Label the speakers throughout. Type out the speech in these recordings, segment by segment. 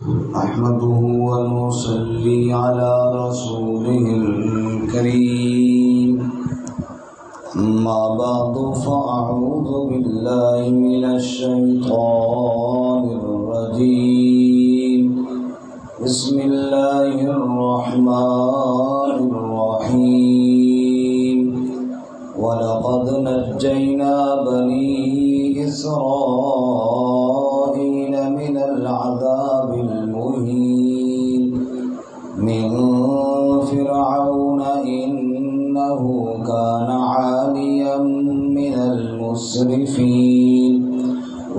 Speaker 1: نحمده ونصلي على رسوله الكريم أما بعد فأعوذ بالله من الشيطان الرجيم بسم الله الرحمن الرحيم ولقد نجينا بني إسرائيل من العذاب المهين من فرعون إنه كان عاليا من المسرفين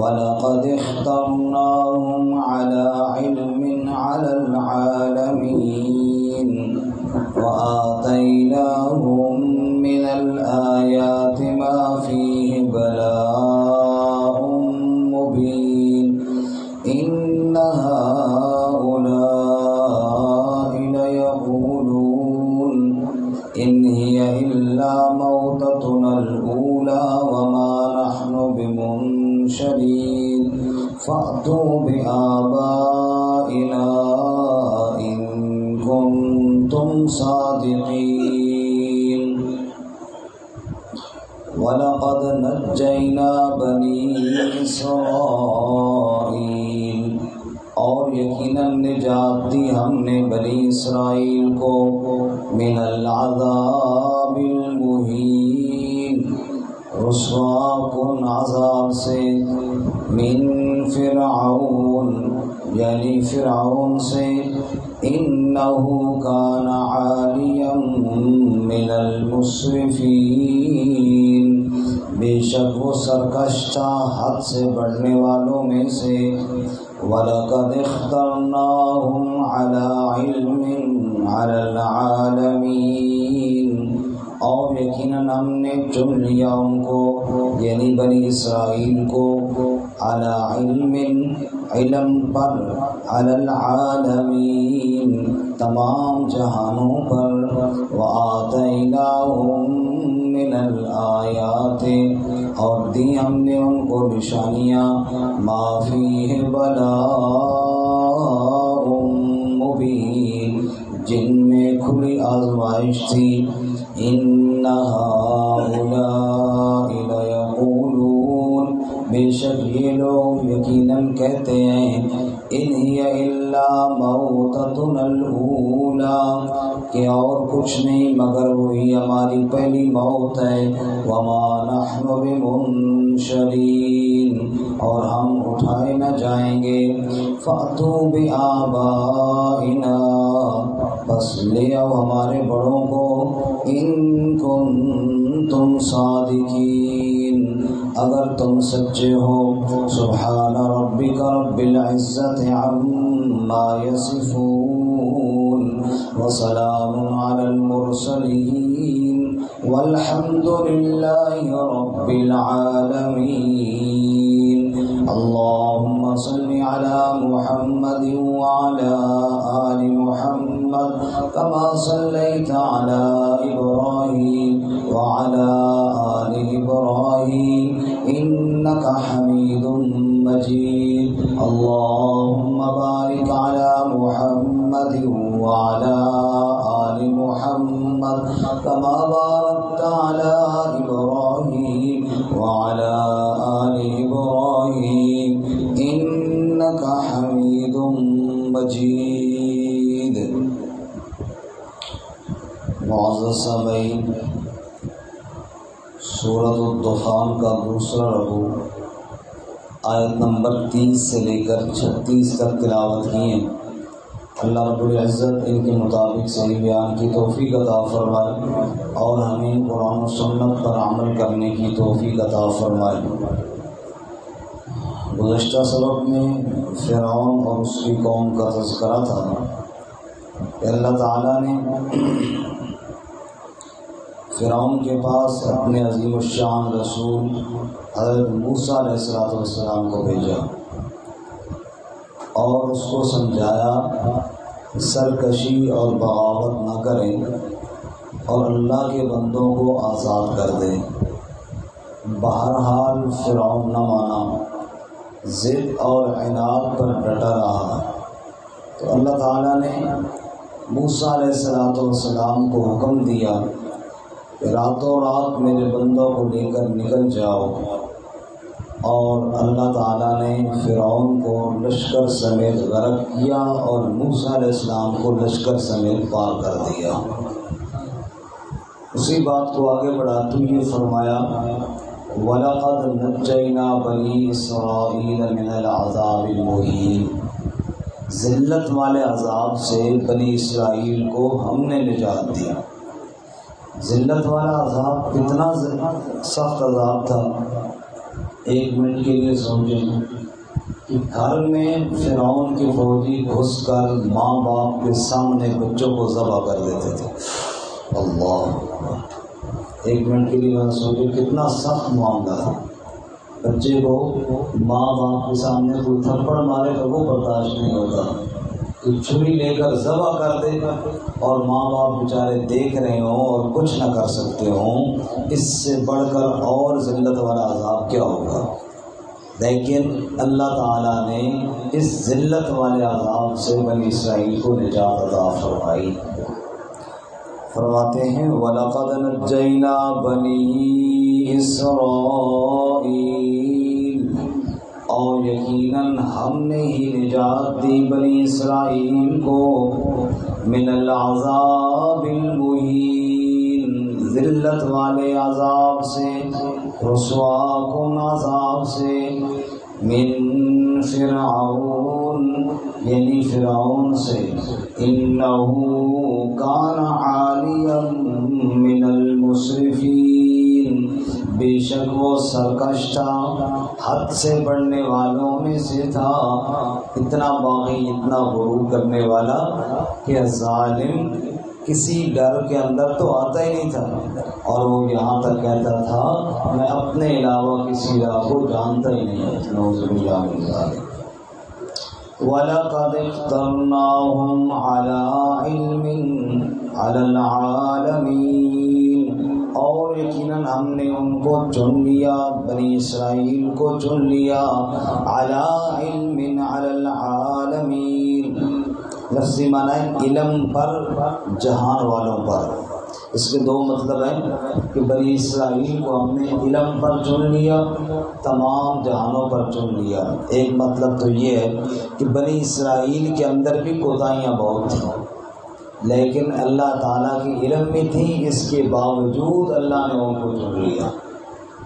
Speaker 1: ولقد اخترناهم على علم على العالمين وآتيناهم من الآيات ما فيه بلاء مبين إن هؤلاء ليقولون إن هي إلا موتتنا الأولى وما نحن بمنشرين فأتوا بآبائنا إن كنتم صادقين وَلَقَدْ نَجَّيْنَا بَنِي إِسْرَائِيلَ اور یقیناً نجات دی ہم نے بنی اسرائیل کو من العذاب المہین رسوا کن عذاب سے من فرعون یعنی فرعون سے انہو کان عالیا من المسرفین بے شک وہ سرکش تھا حد سے بڑھنے والوں میں سے وَلَقَدْ اخْتَرْنَاهُمْ عَلَى عِلْمٍ عَلَى الْعَالَمِينَ اور یقیناً ہم نے چن لیا ان کو یعنی بنی اسرائیل کو عَلَى عِلْمٍ علم پر عَلَى الْعَالَمِينَ تمام جہانوں پر وَآتَيْنَاهُمْ من الآیات اور دی ہم نے ان کو نشانیاں ما فیہ بلاء مبین جن میں کھلی آزمائش تھی ان ہؤلاء لیقولون بے شک یہ لوگ یقیناً کہتے ہیں ان ہی الا موتتنا الاولی کہ اور کچھ نہیں مگر وہی ہماری پہلی موت ہے وما نحن بمنشرین اور ہم اٹھائے نہ جائیں گے فاتوا بآبائنا بس لے آؤ ہمارے بڑوں کو ان کنتم صادقین اگر تم سچے ہو سبحان ربک رب العزت عما یصفون وسلام علی المرسلین والحمد للہ رب العالمین اللهم صل على محمد وعلى آل محمد كما صليت على إبراهيم وعلى آل إبراهيم إنك حميد مجيد اللهم بارك على محمد وعلى آل محمد كما باركت على إبراهيم وعلى آل إبراهيم إنك حميد مجيد معزز سامعین سورۃ الدخان کا دوسرا رکوع آیت نمبر 30 سے لے کر 36 تک تلاوت کی ہے۔ اللہ رب العزت ان کے مطابق صحیح بیان کی توفیق عطا فرمائے اور ہمیں قرآن و سنت پر عمل کرنے کی توفیق عطا فرمائے۔ گزشتہ سبق میں فرعون اور اس کی قوم کا تذکرہ تھا کہ اللہ تعالیٰ نے فرعون کے پاس اپنے عظیم الشان رسول حضرت موسیٰ علیہ السلام کو بھیجا اور اس کو سمجھایا سرکشی اور بغاوت نہ کریں اور اللہ کے بندوں کو آزاد کر دیں۔ بہرحال فرعون نہ مانا، ضد اور عناد پر ڈٹا رہا تو اللہ تعالیٰ نے موسیٰ علیہ السلام کو حکم دیا کہ راتوں رات میرے بندوں کو لے کر نکل جاؤ، اور اللہ تعالیٰ نے فرعون کو لشکر سمیت غرق کیا اور موسیٰ علیہ السلام کو لشکر سمیت پار کر دیا۔ اسی بات کو آگے بڑھاتے ہوئے فرمایا وَلَقَدْ نَجَّيْنَا بَنِي إِسْرَائِيلَ مِنَ الْعَذَابِ الْمُهِينِ، ذلت والے عذاب سے بنی اسرائیل کو ہم نے نجات دیا۔ ذلت والا عذاب کتنا سخت عذاب تھا، ایک منٹ کے لیے سمجھیں کہ گھر میں فرعون کے فوجی گھس کر ماں باپ کے سامنے بچوں کو ذبح کر دیتے تھے۔ اللہ، ایک منٹ کے لیے میں سوچے کتنا سخت معاملہ تھا۔ بچے کو ماں باپ کے سامنے کوئی تھپڑ مارے تو وہ برداشت نہیں ہوتا، کہ چھری لے کر ذبح کر دے اور ماں باپ بیچارے دیکھ رہے ہوں اور کچھ نہ کر سکتے ہوں، اس سے بڑھ کر اور ذلت والا عذاب کیا ہوگا۔ لیکن اللہ تعالیٰ نے اس ذلت والے عذاب سے بنی اسرائیل کو نجات عطا فرمائی۔ فرماتے ہیں وَلَقَدْ نَجَّيْنَا بَنِي إِسْرَائِيلَ، اور یقیناً ہم نے ہی نجات دی بنی اسرائیل کو من العذاب المہین، ذلت والے عذاب سے، رسوا کن عذاب سے، من فرعون یعنی فرعون سے، انہو کان عالیا من المسرفین، بے شک وہ سرکش تھا، حد سے بڑھنے والوں میں سے تھا، اتنا باغی اتنا غرور کرنے والا کہ ظالم کسی ڈر کے اندر تو آتا ہی نہیں تھا، اور وہ یہاں تک کہتا تھا میں اپنے علاوہ کسی راہ کو جانتا ہی نہیں۔ نعوذ باللہ من ذالک۔ وَلَقَدِ اخْتَرْنَاهُمْ عَلَىٰ عِلْمٍ عَلَى الْعَالَمِينَ، اور یقیناً ہم نے ان کو چن لیا، بنی اسرائیل کو چن لیا، عَلَىٰ عِلْمٍ عَلَى الْعَالَمِينَ، لفظی معنی ہے علم پر، جہان والوں پر۔ اس کے دو مطلب ہیں کہ بنی اسرائیل کو ہم نے علم پر چن لیا، تمام جہانوں پر چن لیا۔ ایک مطلب تو یہ ہے کہ بنی اسرائیل کے اندر بھی کوتاہیاں بہت تھیں، لیکن اللہ تعالیٰ کی علم میں تھی، اس کے باوجود اللہ نے ان کو چن لیا،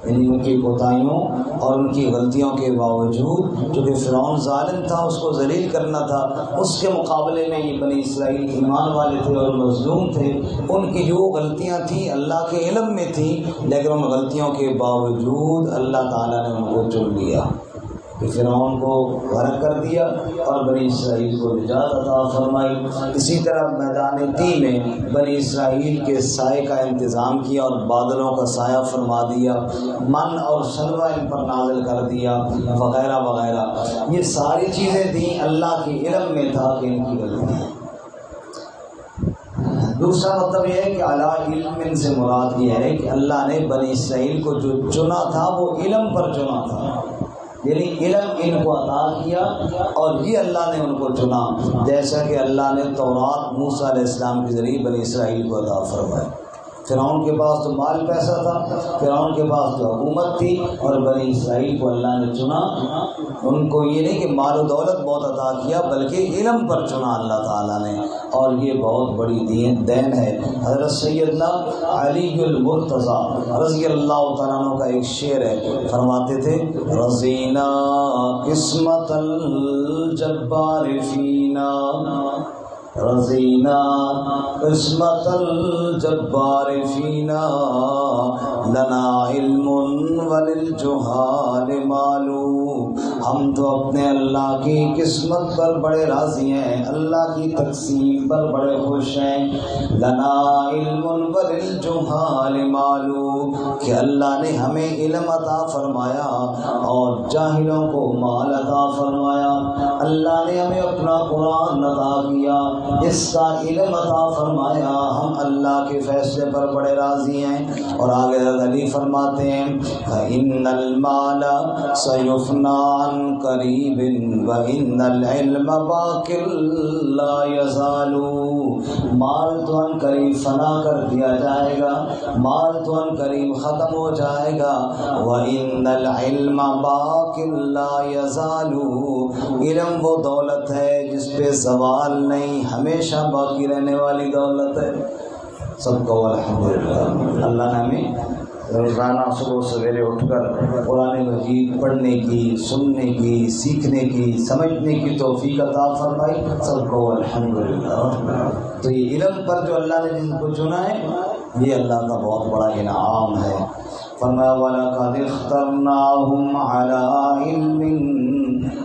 Speaker 1: یعنی ان کی کوتاہیوں اور ان کی غلطیوں کے باوجود، چونکہ فرعون ظالم تھا، اس کو ذلیل کرنا تھا، اس کے مقابلے میں یہ بنی اسرائیل ایمان والے تھے اور مظلوم تھے، ان کی جو غلطیاں تھیں اللہ کے علم میں تھیں، لیکن ان غلطیوں کے باوجود اللہ تعالیٰ نے ان کو چن لیا، کہ فرعون کو غرق کر دیا اور بنی اسرائیل کو نجات عطا فرمائی۔ اسی طرح میدان طی میں بنی اسرائیل کے سائے کا انتظام کیا اور بادلوں کا سایہ فرما دیا، من اور سلوہ ان پر نازل کر دیا، وغیرہ وغیرہ۔ یہ ساری چیزیں دیں، اللہ کے علم میں تھا کہ ان کی غلطی ہے۔ دوسرا مطلب یہ ہے کہ علیٰ علم سے مراد یہ ہے کہ اللہ نے بنی اسرائیل کو جو چنا تھا وہ علم پر چنا تھا، یعنی علم ان کو عطا کیا اور یہ اللہ نے ان کو چنا، جیسا کہ اللہ نے تورات موسیٰ علیہ السلام کے ذریعے بنی اسرائیل کو عطا فرمائی۔ فرعون کے پاس تو مال پیسہ تھا، فرعون کے پاس تو حکومت تھی، اور بنی اسرائیل کو اللہ نے چنا، ان کو یہ نہیں کہ مال و دولت بہت عطا کیا بلکہ علم پر چنا اللہ تعالیٰ نے، اور یہ بہت بڑی دین ہے۔ حضرت سیدنا علی المرتضیٰ رضی اللہ تعالیٰ عنہ کا ایک شعر ہے، فرماتے تھے رضینا قسمت الجبار فینا، رضینا قسمت الجبار فینا، لنا علم وللجہال معلوم، ہم تو اپنے اللہ کی قسمت پر بڑے راضی ہیں، اللہ کی تقسیم پر بڑے خوش ہیں، لنا علم وللجہال معلوم، کہ اللہ نے ہمیں علم عطا فرمایا اور جاہلوں کو مال عطا فرمایا، اللہ نے ہمیں اپنا قرآن عطا کیا اس کا علم عطا فرمایا، ہم اللہ کے فیصلے پر بڑے راضی ہیں۔ اور آگے حضرت علی فرماتے ہیں فَإِنَّ الْمَالَ سَيُفْنَى عَنْ قَرِيبٍ وَإِنَّ الْعِلْمَ بَاقٍ لَا يَزَالُ۔ مال تو ان قریب فنا کر دیا جائے گا، مال تو ان قریب ختم ہو جائے گا، وَإِنَّ الْعِلْمَ بَاقٍ لَا يَزَالُ۔ علم وہ دولت ہے جس پہ زوال نہیں، ہمیشہ باقی رہنے والی دولت ہے۔ سب کو الحمدللہ۔ اللہ نے ہمیں روزانہ صبح سویرے اٹھ کر قرآن مجید پڑھنے کی، سننے کی، سیکھنے کی، سمجھنے کی توفیق عطا فرمائی۔ سب کو الحمدللہ۔ تو یہ علم پر جو اللہ نے جن کو چنا ہے، یہ اللہ کا بہت بڑا انعام ہے۔ فرمایا وَلَقَدِ اخْتَرْنَاهُمْ عَلَىٰ عِلْمٍ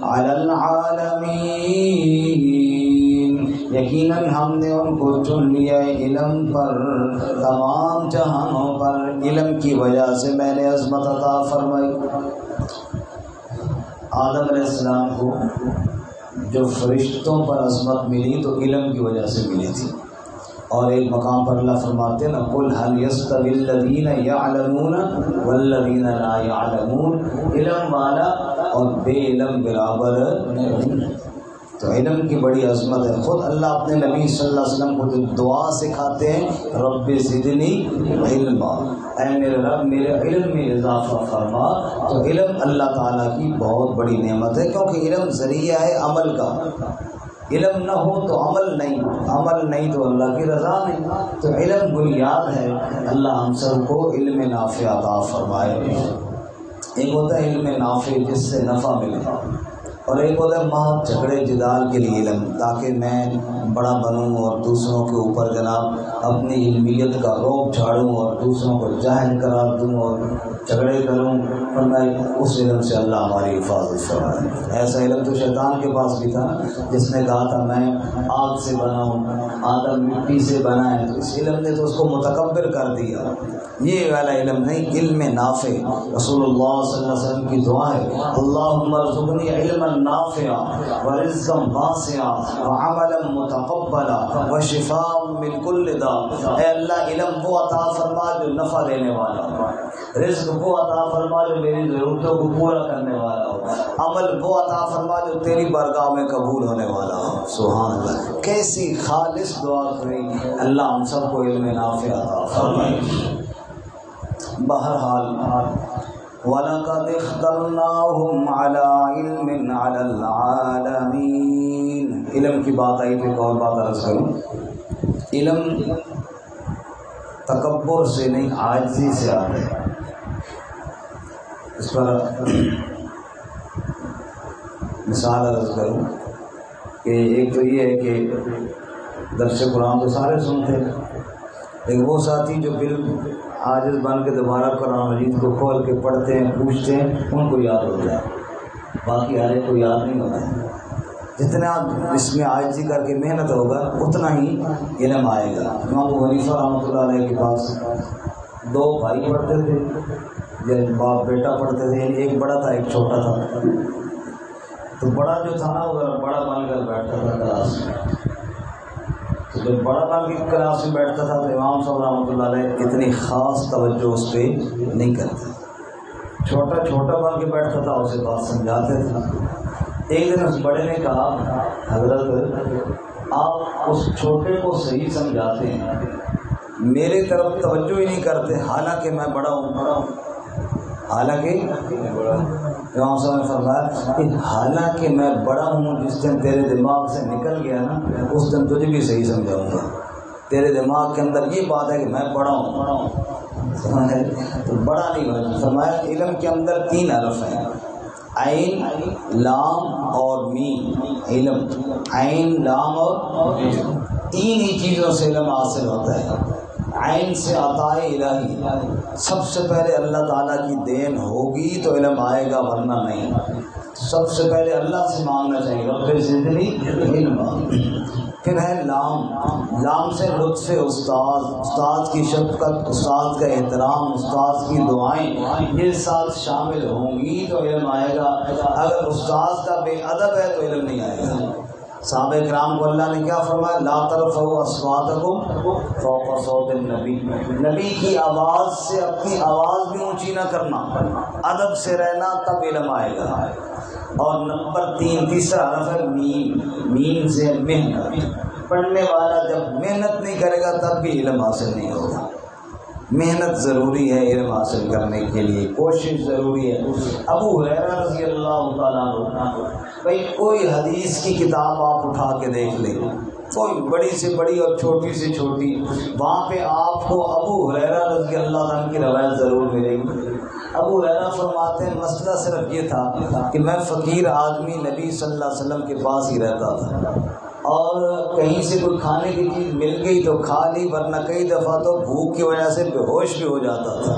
Speaker 1: عَلَى الْعَالَمِينَ۔ یقیناً ہم نے ان کو چن لیا علم پر، تمام جہانوں پر۔ علم کی وجہ سے میں نے عظمت عطا فرمائی۔ آدم علیہ السلام کو جو فرشتوں پر عظمت ملی تو علم کی وجہ سے ملی تھی۔ اور ایک مقام پر اللہ فرماتے ہیں نا قُلْ هَلْ يَسْتَوِي الَّذِينَ يَعْلَمُونَ وَالَّذِينَ لَا يَعْلَمُونَ۔ علم والا اور بے علم برابر نہیں۔ تو علم کی بڑی عظمت ہے۔ خود اللہ اپنے نبی صلی اللہ علیہ وسلم کو جو دعا سکھاتے ہیں رب زدنی علما، اے میرے رب میرے علم میں اضافہ فرما۔ تو علم اللہ تعالیٰ کی بہت بڑی نعمت ہے، کیونکہ علم ذریعہ ہے عمل کا۔ علم نہ ہو تو عمل نہیں، عمل نہیں تو اللہ کی رضا نہیں۔ تو علم بنیاد ہے۔ اللہ ہم سب کو علم نافع عطا فرمائے۔ ایک ہوتا ہے علم نافع جس سے نفع ملے، اور ایک ہوتا ہے محض جھگڑے جدال کے لیے علم، تاکہ میں بڑا بنوں اور دوسروں کے اوپر جناب اپنی علمیت کا روب جھاڑوں اور دوسروں کو جاہل قرار دوں اور جھگڑے کروں۔ اور میں اس علم سے اللہ ہماری حفاظت فرمائے۔ ایسا علم تو شیطان کے پاس بھی تھا، جس نے کہا تھا میں آگ سے بنا ہوں، آدم مٹی سے بنا ہے، تو اس علم نے تو اس کو متکبر کر دیا۔ یہ والا علم نہیں، علم نافع۔ رسول اللہ صلی اللہ علیہ وسلم کی دعا ہے اللہم ارزقنی علما نافعا ورزقا واسعا وعملا متقبلا وشفاء من کل داء۔ اے اللہ علم وہ عطا فرما جو نفع دینے والا ہو، رزق وہ عطا فرما جو میری ضرورتوں کو پورا کرنے والا ہو، عمل وہ عطا فرما جو تیری بارگاہ میں قبول ہونے والا ہو۔ سبحان اللہ، کیسی خالص دعا کری۔ اللہ ہم سب کو علم نافع عطا فرمائے۔ بہرحال وَلَقَدِ اخْتَرْنَاهُمْ عَلَىٰ عِلْمٍ عَلَى الْعَالَمِينَ۔ علم کی بات آئی تو ایک اور بات عرض کروں۔ علم تکبر سے نہیں، عاجزی سے آتا ہے۔ اس پر مثال عرض کروں کہ ایک تو یہ ہے کہ درس قرآن تو سارے سنتے ہیں، لیکن وہ ساتھی جو بالکل عاجز بن کے دوبارہ قرآن مجید کو کھول کے پڑھتے ہیں، پوچھتے ہیں، ان کو یاد ہوتا ہے، باقی آنے کو یاد نہیں ہوتا ہے۔ جتنا اس میں عاجزی کر کے محنت ہوگا اتنا ہی علم آئے گا۔ امام ابو حنیفہ رحمۃ اللہ علیہ کے پاس دو بھائی پڑھتے تھے، باپ بیٹا پڑھتے تھے، ایک بڑا تھا ایک چھوٹا تھا۔ تو بڑا جو تھا نا وہ بڑا بن کر بیٹھتا تھا کلاس میں، تو جب بڑا بن کے کلاس میں بیٹھتا تھا تو امام صاحب رحمۃ اللہ علیہ اتنی خاص توجہ اس پہ نہیں کرتے، چھوٹا بن کے بیٹھتا تھا، اسے بات سمجھاتے تھے۔ ایک دن اس بڑے نے کہا حضرت آپ اس چھوٹے کو صحیح سمجھاتے ہیں، میرے طرف توجہ ہی نہیں کرتے، حالانکہ میں بڑا ہوں۔ حالانکہ امام صاحب نے فرمایا کہ حالانکہ میں بڑا ہوں، جس دن تیرے دماغ سے نکل گیا نا اس دن تجھے بھی صحیح سمجھاؤں گا۔ تیرے دماغ کے اندر یہ بات ہے کہ میں بڑا ہوں، تو بڑا نہیں ہونا۔ فرمایا علم کے اندر 3 حرف ہیں، عین، لام اور میم۔ علم عین، لام اور 3 ہی چیزوں سے علم حاصل ہوتا ہے۔ عین سے عطاء الہی، سب سے پہلے اللہ تعالیٰ کی دین ہوگی تو علم آئے گا، ورنہ نہیں۔ سب سے پہلے اللہ سے مانگنا چاہیے رب زدنی علما۔ پھر ہے لام، لام سے لطف استاد، استاد کی شفقت، استاد کا احترام، استاد کی دعائیں، یہ ساتھ شامل ہوں گی تو علم آئے گا۔ اگر استاد کا بے ادب ہے تو علم نہیں آئے گا۔ صحابہ کرام کو اللہ نے کیا فرمایا؟ لا ترفعوا اصواتکم فوق صوت النبی، نبی کی آواز سے اپنی آواز بھی اونچی نہ کرنا، ادب سے رہنا، تب علم آئے گا۔ اور نمبر 3 تیسرا حرف ہے میم، میم سے محنت، پڑھنے والا جب محنت نہیں کرے گا تب بھی علم حاصل نہیں ہوگا۔ محنت ضروری ہے علم حاصل کرنے کے لیے، کوشش ضروری ہے۔ ابو ہریرہ رضی اللہ تعالیٰ عنہ، بھائی کوئی حدیث کی کتاب آپ اٹھا کے دیکھ لیں، کوئی بڑی سے بڑی اور چھوٹی سے چھوٹی، وہاں پہ آپ کو ابو ہریرہ رضی اللہ عنہ کی روایت ضرور ملے گی۔ ابو ہریرہ فرماتے ہیں مسئلہ صرف یہ تھا کہ میں فقیر آدمی نبی صلی اللہ علیہ وسلم کے پاس ہی رہتا تھا، اور کہیں سے کوئی کھانے کی چیز مل گئی تو کھا لی، ورنہ کئی دفعہ تو بھوک کی وجہ سے بے ہوش بھی ہو جاتا تھا۔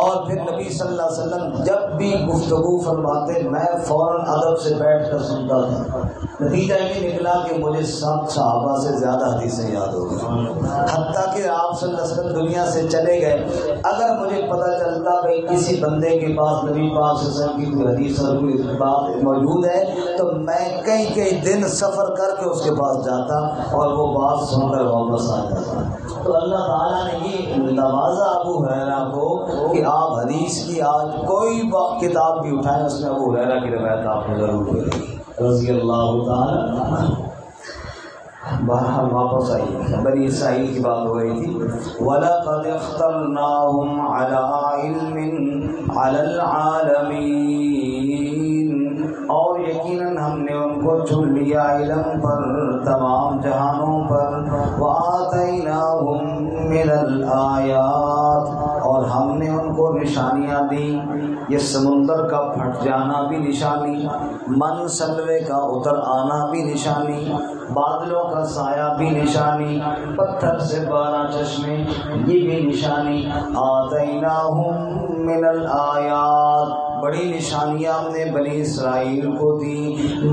Speaker 1: اور پھر نبی صلی اللہ علیہ وسلم جب بھی گفتگو فرماتے میں فوراً ادب سے بیٹھ کر سنتا تھا۔ نتیجہ یہ نکلا کہ مجھے سب صحابہ سے زیادہ حدیثیں یاد ہو گئی، حتیٰ کہ آپ صلی اللہ علیہ وسلم دنیا سے چلے گئے، اگر مجھے پتہ چلتا کہ کسی بندے کے پاس نبی پاک صلی اللہ علیہ وسلم کی کوئی حدیث اور کوئی بات موجود ہے تو میں کئی دن سفر کر کے اس کے پاس جاتا اور وہ بات سن کر واپس آ جاتا۔ تو اللہ تعالیٰ نے یہ نوازا ابو ہریرہ کو کہ آپ حدیث کی آج کوئی کتاب بھی اٹھائیں اس میں ابو ہریرہ کی روایت آپ کو ضرور ملے گی رضی اللہ تعالیٰ۔ بہرحال واپس آئیے، بنی اسرائیل کی بات ہو رہی تھی۔ وَلَقَدْ اخْتَرْنَاهُمْ عَلَىٰ عِلْمٍ عَلَى الْعَالَمِينَ، اور یقیناً ہم نے ان کو چن لیا علم پر تمام جہانوں پر۔ وَآتَيْنَاهُمْ مِنَ الْآيَاتِ، اور ہم نے ان کو نشانیاں دیں۔ یہ سمندر کا پھٹ جانا بھی نشانی، من سلوے کا اتر آنا بھی نشانی، بادلوں کا سایہ بھی نشانی، پتھر سے 12 چشمے یہ بھی نشانی۔ آتیناہم من الآیات، بڑی نشانیاں ہم نے بنی اسرائیل کو دی۔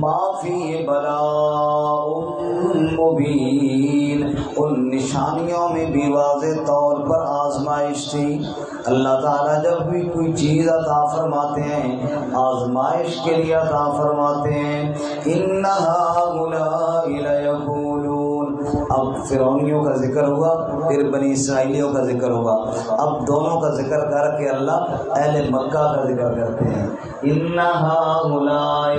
Speaker 1: ما فی بلاء مبین، ان نشانیوں میں بھی واضح طور پر آزمائش تھی۔ اللہ تعالیٰ جب بھی کوئی چیز عطا فرماتے ہیں آزمائش کے لیے عطا فرماتے ہیں۔ اِنَّ هَٰؤُلَاءِ لَيَقُولُونَ، اب فرعونیوں کا ذکر ہوا، پھر بنی اسرائیلیوں کا ذکر ہوا، اب دونوں کا ذکر کر کے اللہ اہل مکہ کا ذکر کرتے ہیں۔ اِنَّ هَٰؤُلَاءِ،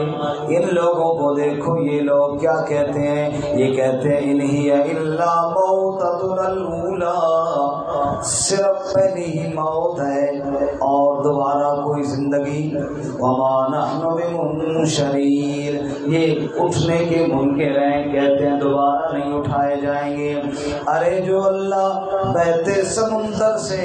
Speaker 1: ان لوگوں کو دیکھو، یہ لوگ کیا کہتے ہیں؟ یہ کہتے ہیں اِنْ هِیَ إِلَّا مَوْتَتُنَا الْأُولَىٰ، صرف پہلی ہی موت ہے اور دوبارہ کوئی زندگی۔ وَمَا نَحْنُ بِمُنشَرِينَ، یہ اٹھنے کے منکر ہیں، کہتے ہیں دوبارہ نہیں اٹھائے جائیں گے۔ ارے جو اللہ بہتے سمندر سے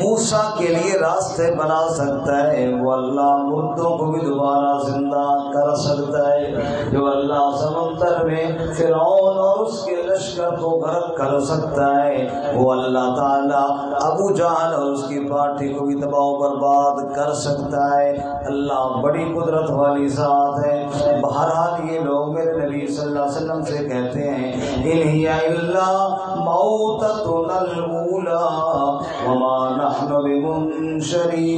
Speaker 1: موسیٰ کے لیے راستے بنا سکتا ہے، وہ اللہ مردوں کو بھی دوبارہ زندہ کر سکتا ہے۔ جو اللہ سمندر میں فرعون اور اس کے لشکر کو غرق کر سکتا ہے، وہ اللہ تعالیٰ ابو جہل اور اس کی پارٹی کو بھی تباہ و برباد کر سکتا ہے۔ اللہ بڑی قدرت والی ذات ہے۔ بہرحال یہ لوگ میرے نبی صلی اللہ علیہ وسلم سے کہتے ہیں اِنْ هِیَ إِلَّا مَوْتَتُنَا الْأُولَىٰ وَمَا نَحْنُ بِمُنشَرِينَ،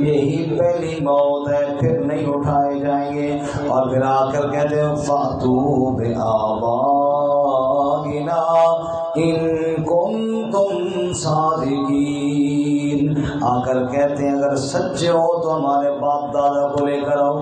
Speaker 1: یہی پہلی موت ہے، پھر نہیں اٹھائے جائیں گے۔ اور پھر آ کر کہتے ہیں فَأْتُوا بِآبَائِنَا إِن كُنتُمْ صَادِقِينَ، آ کر کہتے ہیں اگر سچے ہو تو ہمارے باپ دادا کو لے کر آؤ۔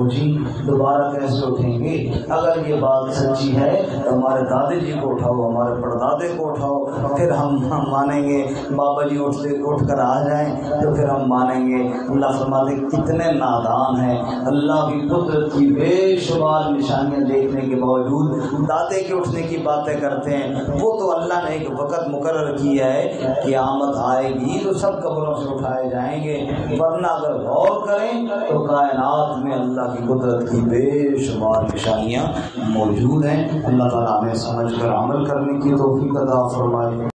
Speaker 1: جی دوبارہ کیسے اٹھیں گے؟ اگر یہ بات سچی ہے تو ہمارے دادی جی کو اٹھاؤ، ہمارے پردادے کو اٹھاؤ، پھر ہم مانیں گے۔ بابا جی اٹھ کر آ جائیں تو پھر ہم مانیں گے۔ اللہ فرماتے کتنے نادان ہیں، اللہ کی قدرت کی بے شمار نشانیاں دیکھنے کے باوجود دادے کے اٹھنے کی باتیں کرتے ہیں۔ وہ تو اللہ نے ایک وقت مقرر کیا ہے، قیامت آئے گی تو سب قبروں سے اٹھائے جائیں گے، ورنہ اگر غور کریں تو کائنات میں اللہ کی قدرت کی بے شمار نشانیاں موجود ہیں۔ اللہ تعالیٰ ہمیں سمجھ کر عمل کرنے کی توفیق عطا فرمائے۔